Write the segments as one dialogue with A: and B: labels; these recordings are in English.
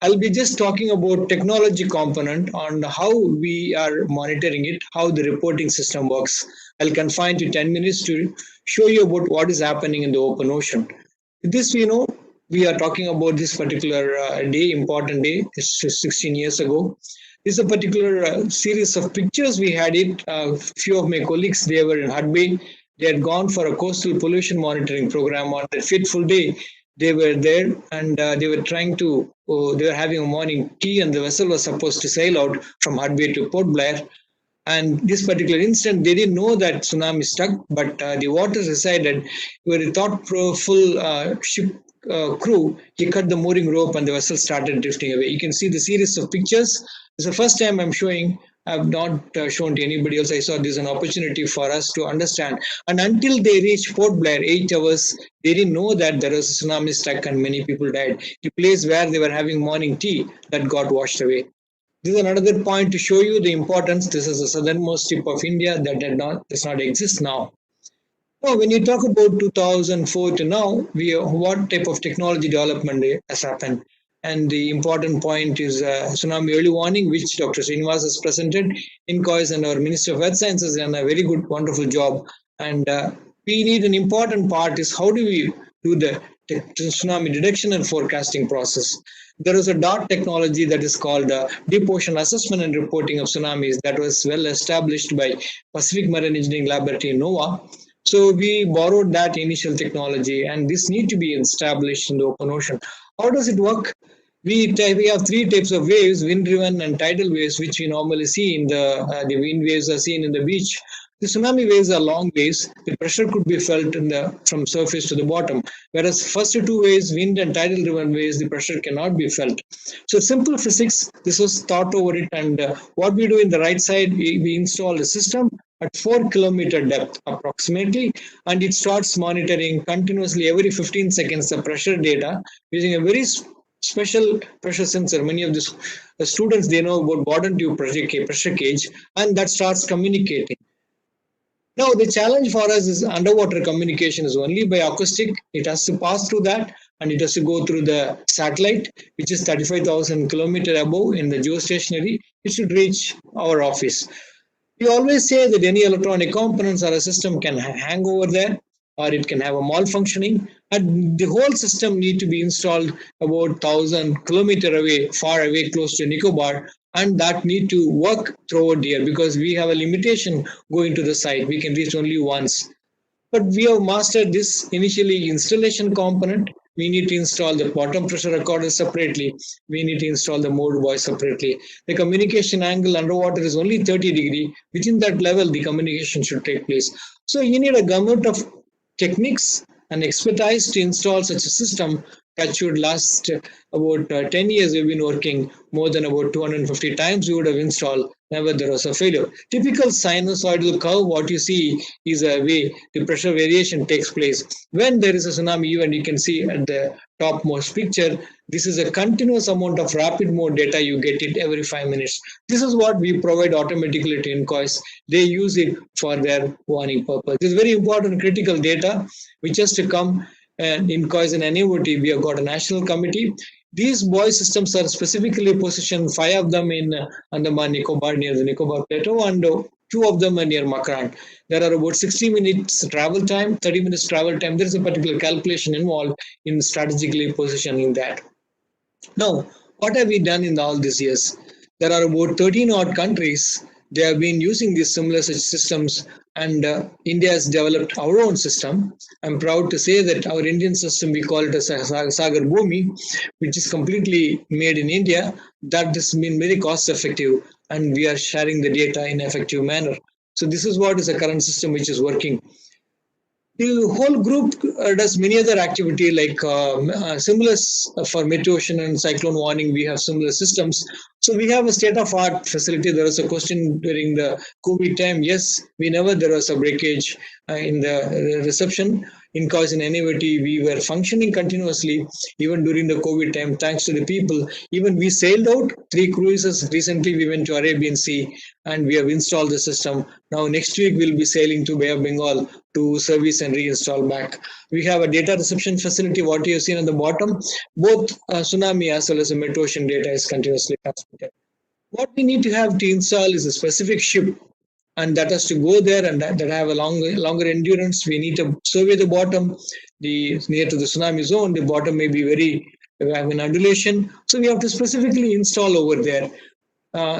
A: I'll be just talking about technology component on how we are monitoring it, how the reporting system works. I'll confine to 10 minutes to show you about what is happening in the open ocean. This, we are talking about this particular day, important day. It's 16 years ago. This is a particular series of pictures. We had it. A few of my colleagues, they were in Hudbay. They had gone for a coastal pollution monitoring program on that fateful day. They were there and they were trying to, they were having a morning tea, and the vessel was supposed to sail out from Hudbay to Port Blair. And this particular instant, they didn't know that tsunami struck, but the waters decided, with a thoughtful ship crew, he cut the mooring rope and the vessel started drifting away. You can see the series of pictures. It's the first time I'm showing. I've not shown to anybody else. I saw this as an opportunity for us to understand. And until they reached Port Blair, 8 hours, they didn't know that there was a tsunami struck and many people died. The place where they were having morning tea, that got washed away. This is another point to show you the importance. This is the southernmost tip of India that does not exist now. Now, when you talk about 2004 to now, what type of technology development has happened? And the important point is tsunami early warning, which Dr. Srinivas has presented. INCOIS and our Minister of Earth Sciences done a very good, wonderful job. And we need an important part is how do we do the tsunami detection and forecasting process. There is a DART technology that is called Deep Ocean Assessment and Reporting of Tsunamis that was well established by Pacific Marine Engineering Laboratory, NOAA. So we borrowed that initial technology, and this need to be established in the open ocean. How does it work? We have three types of waves: wind-driven and tidal waves, which we normally see in the wind waves are seen in the beach. The tsunami waves are long waves. The pressure could be felt from surface to the bottom, whereas first two waves, wind and tidal-driven waves, the pressure cannot be felt. So simple physics, this was thought over it, and what we do in the right side, we install a system at 4 kilometer depth approximately, and it starts monitoring continuously every 15 seconds the pressure data using a very special pressure sensor. Many of the students, they know about Borden tube pressure gauge, and that starts communicating. Now, the challenge for us is underwater communication is only by acoustic. It has to pass through that, and it has to go through the satellite, which is 35,000 kilometers above in the geostationary. It should reach our office. We always say that any electronic components or a system can hang over there, or it can have a malfunctioning, and the whole system need to be installed about 1,000 kilometers away, far away, close to Nicobar, and that need to work throughout the year because we have a limitation going to the site. We can reach only once. But we have mastered this initially installation component. We need to install the bottom pressure recorder separately. We need to install the mode buoy separately. The communication angle underwater is only 30 degrees. Within that level, the communication should take place. So you need a gamut of techniques and expertise to install such a system that should last about 10 years. We've been working more than about 250 times we would have installed. Never there was a failure. Typical sinusoidal curve, what you see is a way the pressure variation takes place. When there is a tsunami event, you can see at the topmost picture, this is a continuous amount of rapid mode data. You get it every 5 minutes. This is what we provide automatically to INCOIS. They use it for their warning purpose. This is very important critical data which has to come. And INCOIS and NAOT, we have got a national committee. These buoy systems are specifically positioned, 5 of them in Andaman Nicobar near the Nicobar Plateau, and 2 of them are near Makran. There are about 60 minutes travel time, 30 minutes travel time. There is a particular calculation involved in strategically positioning that. Now, what have we done in all these years? There are about 13 odd countries. They have been using these similar such systems, and India has developed our own system. I'm proud to say that our Indian system, we call it as Sagar Bhumi, which is completely made in India. That has been very cost effective, and we are sharing the data in an effective manner. So this is what is a current system which is working. The whole group does many other activity like similar for mid-ocean and cyclone warning. We have similar systems. So we have a state-of-art facility. There was a question during the COVID time. Yes, there was a breakage in the reception. In cause in NAVT, we were functioning continuously even during the COVID time, thanks to the people. Even we sailed out 3 cruises. Recently, we went to Arabian Sea and we have installed the system. Now, next week, we'll be sailing to Bay of Bengal to service and reinstall back. We have a data reception facility. What you have seen on the bottom, both tsunami as well as the mid-ocean data is continuously transmitted. What we need to have to install is a specific ship, and that has to go there and that have a longer endurance. We need to survey the bottom, near to the tsunami zone. The bottom may be very have an undulation, so we have to specifically install over there.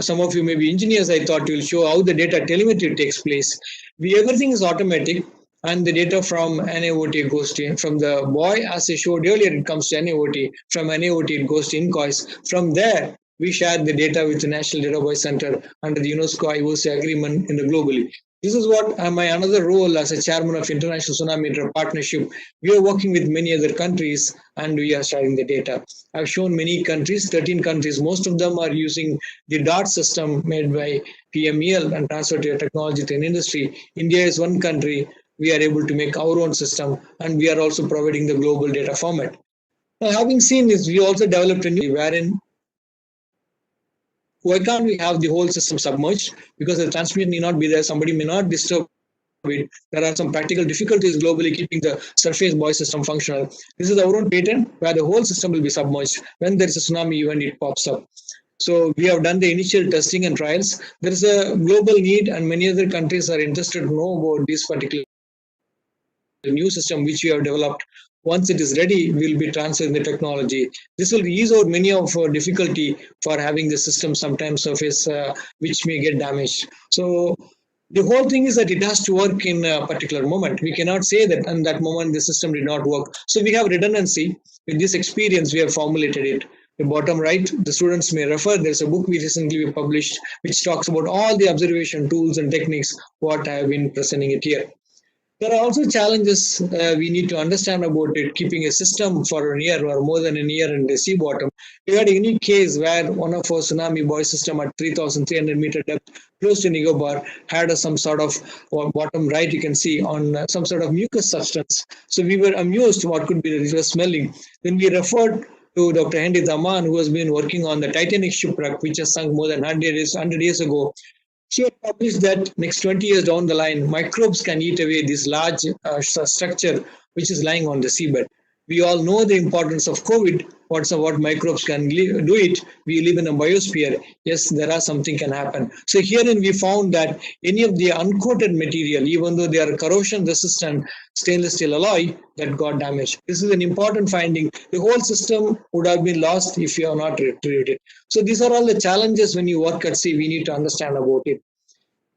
A: Some of you may be engineers. I thought will show how the data telemetry takes place. Everything is automatic, and the data from NAOT goes to from the buoy, as I showed earlier. It comes to NAOT. From NAOT, it goes to INCOIS. From there, we share the data with the National Database Center under the UNESCO IOC agreement in the globally. This is what my another role as a chairman of International Tsunami Partnership. We are working with many other countries and we are sharing the data. I've shown many countries, 13 countries. Most of them are using the DART system made by PMEL and transfer to technology to an industry. India is one country. We are able to make our own system, and we are also providing the global data format. Now, having seen this, we also developed a new wherein why can't we have the whole system submerged? Because the transmission need not be there. Somebody may not disturb it. There are some practical difficulties globally keeping the surface buoy system functional. This is our own patent where the whole system will be submerged. When there is a tsunami event, it pops up. So we have done the initial testing and trials. There is a global need, and many other countries are interested to know about this particular new system which we have developed. Once it is ready, we'll be transferring the technology. This will ease out many of our difficulty for having the system sometimes surface which may get damaged. So the whole thing is that it has to work in a particular moment. We cannot say that in that moment the system did not work. So we have redundancy. With this experience, we have formulated it. The bottom right, the students may refer. There's a book we recently published which talks about all the observation tools and techniques what I have been presenting it here. There are also challenges we need to understand about it, keeping a system for a year or more than a year in the sea bottom. We had a unique case where one of our tsunami buoy system at 3,300 meter depth, close to Nicobar, had some sort of, bottom right you can see, on some sort of mucus substance. So we were amused what could be the smelling. Then we referred to Dr. Henry Daman, who has been working on the Titanic shipwreck, which has sunk more than 100 years ago. She had published that next 20 years down the line, microbes can eat away this large structure which is lying on the seabed. We all know the importance of COVID. What microbes can do it. We live in a biosphere. Yes, there are something can happen. So herein we found that any of the uncoated material, even though they are corrosion resistant stainless steel alloy, that got damaged. This is an important finding. The whole system would have been lost if you have not retrieved it. So these are all the challenges when you work at sea. We need to understand about it.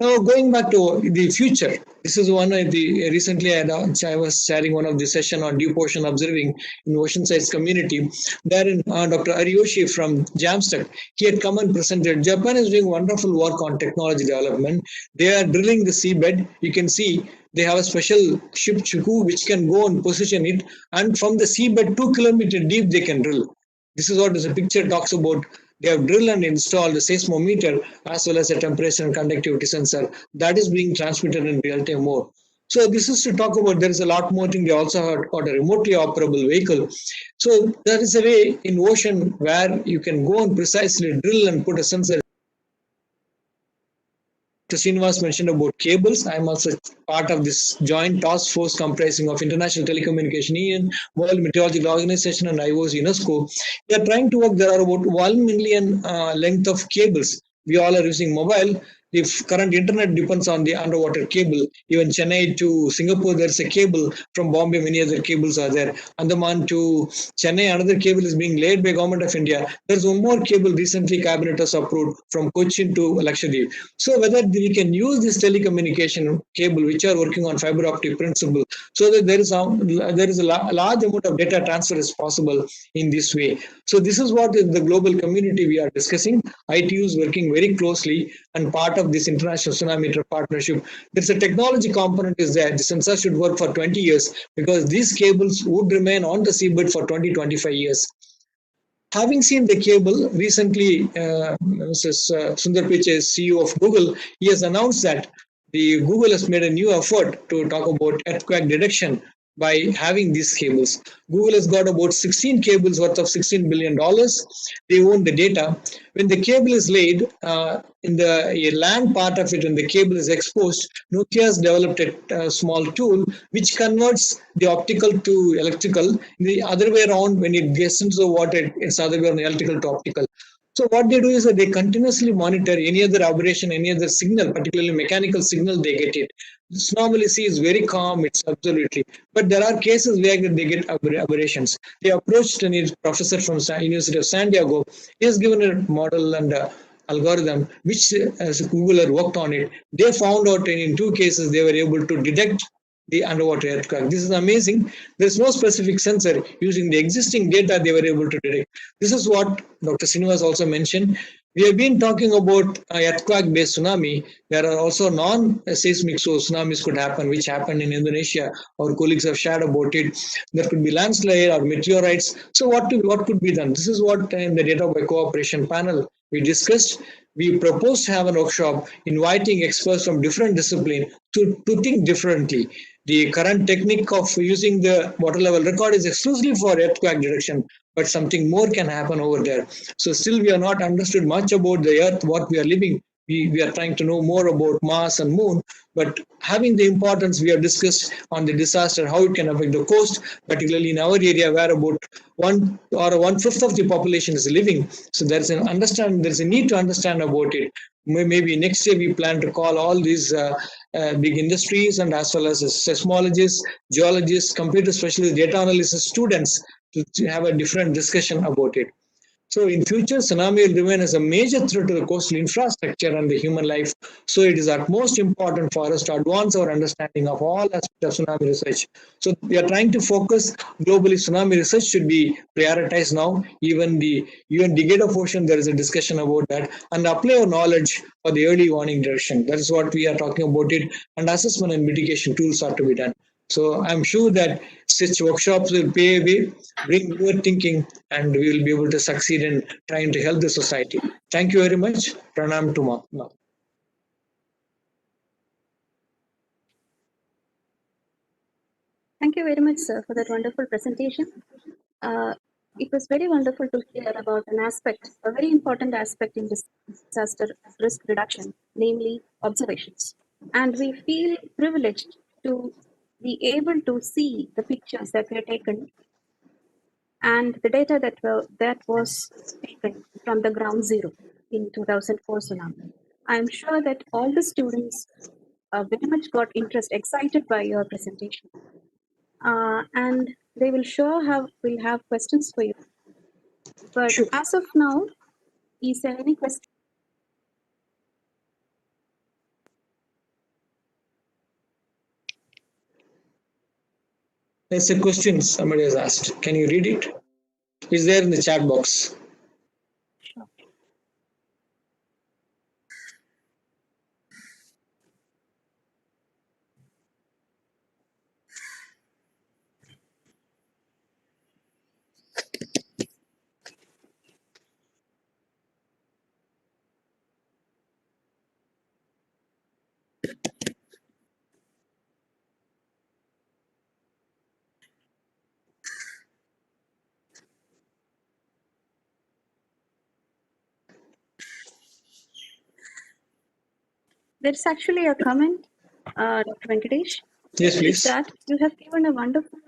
A: Now, going back to the future, this is one of the recently I was sharing one of the session on deep ocean observing in ocean science community. Therein, Dr. Ariyoshi from Jamstack, he had come and presented. Japan is doing wonderful work on technology development. They are drilling the seabed. You can see they have a special ship Chuku which can go and position it, and from the seabed 2 kilometers deep they can drill. This is what the picture talks about. They have drilled and installed a seismometer as well as a temperature and conductivity sensor that is being transmitted in real-time mode. So this is to talk about, there is a lot more thing. They also have got a remotely operable vehicle. So there is a way in ocean where you can go and precisely drill and put a sensor. Srinivas mentioned about cables. I'm also part of this joint task force comprising of International Telecommunication Union, World Meteorological Organization, and IOC UNESCO. We are trying to work. There are about 1 million length of cables. We all are using mobile. The current internet depends on the underwater cable. Even Chennai to Singapore, there's a cable. From Bombay, many other cables are there. Andaman to Chennai, another cable is being laid by Government of India. There's one more cable recently Cabinet has approved from Cochin to Lakshadweep. So whether we can use this telecommunication cable, which are working on fiber optic principle, so that there is a large amount of data transfer is possible in this way. So this is what in the global community we are discussing. ITU is working very closely and part of this international tsunami partnership. There's a technology component is there. The sensor should work for 20 years because these cables would remain on the seabed for 20-25 years. Having seen the cable recently, Mrs. Sundar Pichai, CEO of Google, he has announced that the Google has made a new effort to talk about earthquake detection by having these cables. Google has got about 16 cables worth of $16 billion. They own the data. When the cable is laid in the land part of it, when the cable is exposed, Nokia has developed a small tool which converts the optical to electrical. The other way around, when it gets into the water, it's the other way around, electrical to optical. So what they do is that they continuously monitor any other aberration, any other signal, particularly mechanical signal, they get it. This normalcy is very calm, it's absolutely. But there are cases where they get aberrations. They approached a professor from University of San Diego. He has given a model and algorithm which as Google had worked on it. They found out in two cases they were able to detect the underwater earthquake. This is amazing. There's no specific sensor. Using the existing data, they were able to detect. This is what Dr. Srinivas also mentioned. We have been talking about earthquake-based tsunami. There are also non-seismic tsunamis could happen, which happened in Indonesia. Our colleagues have shared about it. There could be landslide or meteorites. So what could be done? This is what in the data by cooperation panel we discussed. We proposed to have a workshop inviting experts from different disciplines to think differently. The current technique of using the water level record is exclusively for earthquake detection, but something more can happen over there. So still we are not understood much about the earth, what we are living. We are trying to know more about Mars and Moon, but having the importance we have discussed on the disaster, how it can affect the coast, particularly in our area where about 1/5 of the population is living. So there's a need to understand about it. Maybe next year we plan to call all these big industries and as well as seismologists, geologists, computer specialists, data analysis students to have a different discussion about it. So in future, tsunami will remain as a major threat to the coastal infrastructure and the human life. So it is at most important for us to advance our understanding of all aspects of tsunami research. So we are trying to focus globally. Tsunami research should be prioritized now. Even the Decade of Ocean, there is a discussion about that, and apply our knowledge for the early warning direction. That is what we are talking about it. And assessment and mitigation tools are to be done. So I'm sure that such workshops will pay away, bring newer thinking, and we will be able to succeed in trying to help the society. Thank you very much. Pranam to Ma.
B: Thank you very much, sir, for that wonderful presentation. It was very wonderful to hear about an aspect, a very important aspect in disaster risk reduction, namely observations. And we feel privileged to be able to see the pictures that were taken and the data that was taken from the ground zero in 2004 tsunami. I'm sure that all the students very much got excited by your presentation. And they will will have questions for you. But
A: Sure.
B: as of now, is there any question?
A: There's a question somebody has asked. Can you read it? It's there in the chat box.
B: Sure. There's actually a comment, Dr. Venkatesh.
A: Yes, please.
B: Is that you have given a wonderful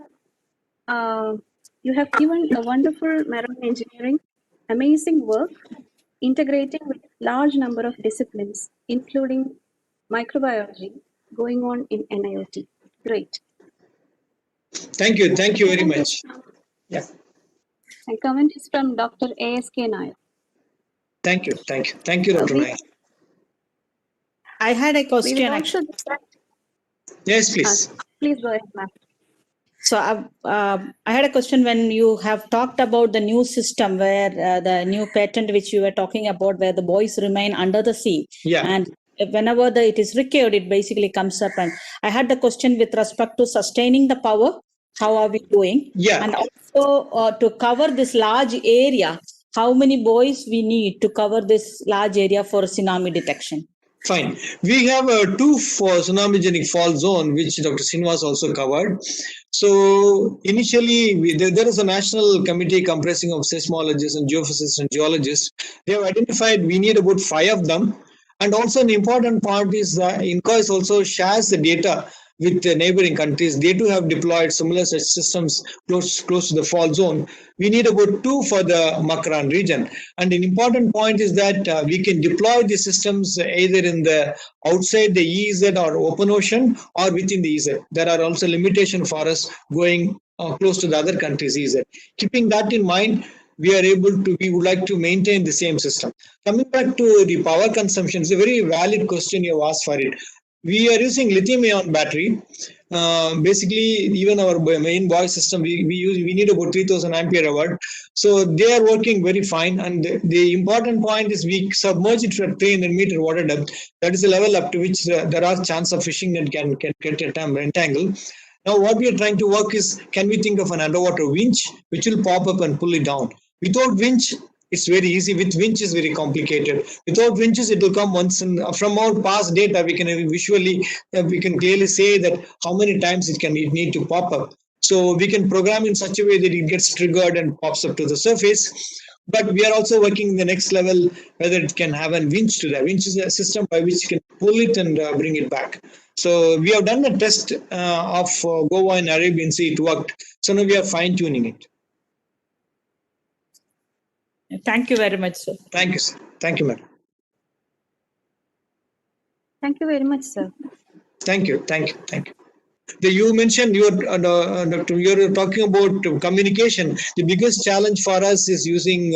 B: marine engineering, amazing work, integrating with large number of disciplines, including microbiology, going on in NIOT. Great.
A: Thank you. Thank you very much. Yeah.
B: My comment is from Dr. A.S.K. Nair.
A: Thank you. Thank you. Thank you, Dr. Nair.
C: I had a question.
A: Yes, please.
B: Please go ahead, ma'am.
C: So I had a question when you have talked about the new system where the new patent which you were talking about where the boys remain under the sea.
A: Yeah.
C: And whenever it is required, it basically comes up. And I had the question with respect to sustaining the power. How are we doing?
A: Yeah.
C: And also to cover this large area, how many buoys we need to cover this large area for tsunami detection?
A: Fine. We have two for tsunamigenic fault zone, which Dr. Srinivas also covered. So initially, there is a national committee comprising of seismologists and geophysicists and geologists. They have identified we need about 5 of them. And also an important part is that INCOIS also shares the data with the neighboring countries. They too have deployed similar such systems close to the fault zone. We need about 2 for the Makran region. And an important point is that we can deploy the systems either in the outside the EEZ or open ocean or within the EEZ. There are also limitations for us going close to the other countries' EEZ. Keeping that in mind, we would like to maintain the same system. Coming back to the power consumption, it's a very valid question you have asked for it. We are using lithium-ion battery. Basically, even our main buoy system, we need about 3000 ampere hour. So they are working very fine. And the important point is we submerge it to a 300 meter water depth. That is the level up to which there are chance of fishing net can get entangled. Now, what we are trying to work is, can we think of an underwater winch which will pop up and pull it down? Without winch, it's very easy. With winch, is very complicated. Without winches, it will come once. And from our past data, we can clearly say that how many times it need to pop up. So we can program in such a way that it gets triggered and pops up to the surface. But we are also working in the next level, whether it can have a winch to that. Winch is a system by which you can pull it and bring it back. So we have done a test of Goa and Arabian Sea. It worked. So now we are fine tuning it.
C: Thank you very much, sir.
A: Thank you, sir. Thank you, madam.
B: Thank you very much, sir.
A: Thank you. You mentioned Doctor, you're talking about communication. The biggest challenge for us is using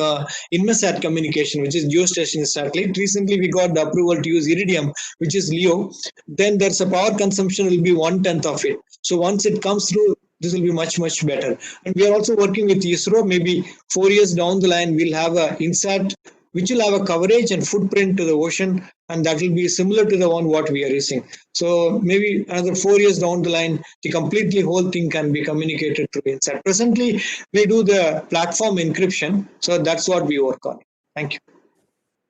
A: Inmarsat communication, which is geostationary satellite. Recently, we got the approval to use Iridium, which is LEO. Then there's a power consumption will be 1/10 of it. So once it comes through, this will be much better. And we are also working with ISRO. Maybe 4 years down the line, we'll have a INSAT, which will have a coverage and footprint to the ocean, and that will be similar to the one what we are using. So maybe another 4 years down the line, the completely whole thing can be communicated through INSAT. Presently, we do the platform encryption, so that's what we work on. Thank you.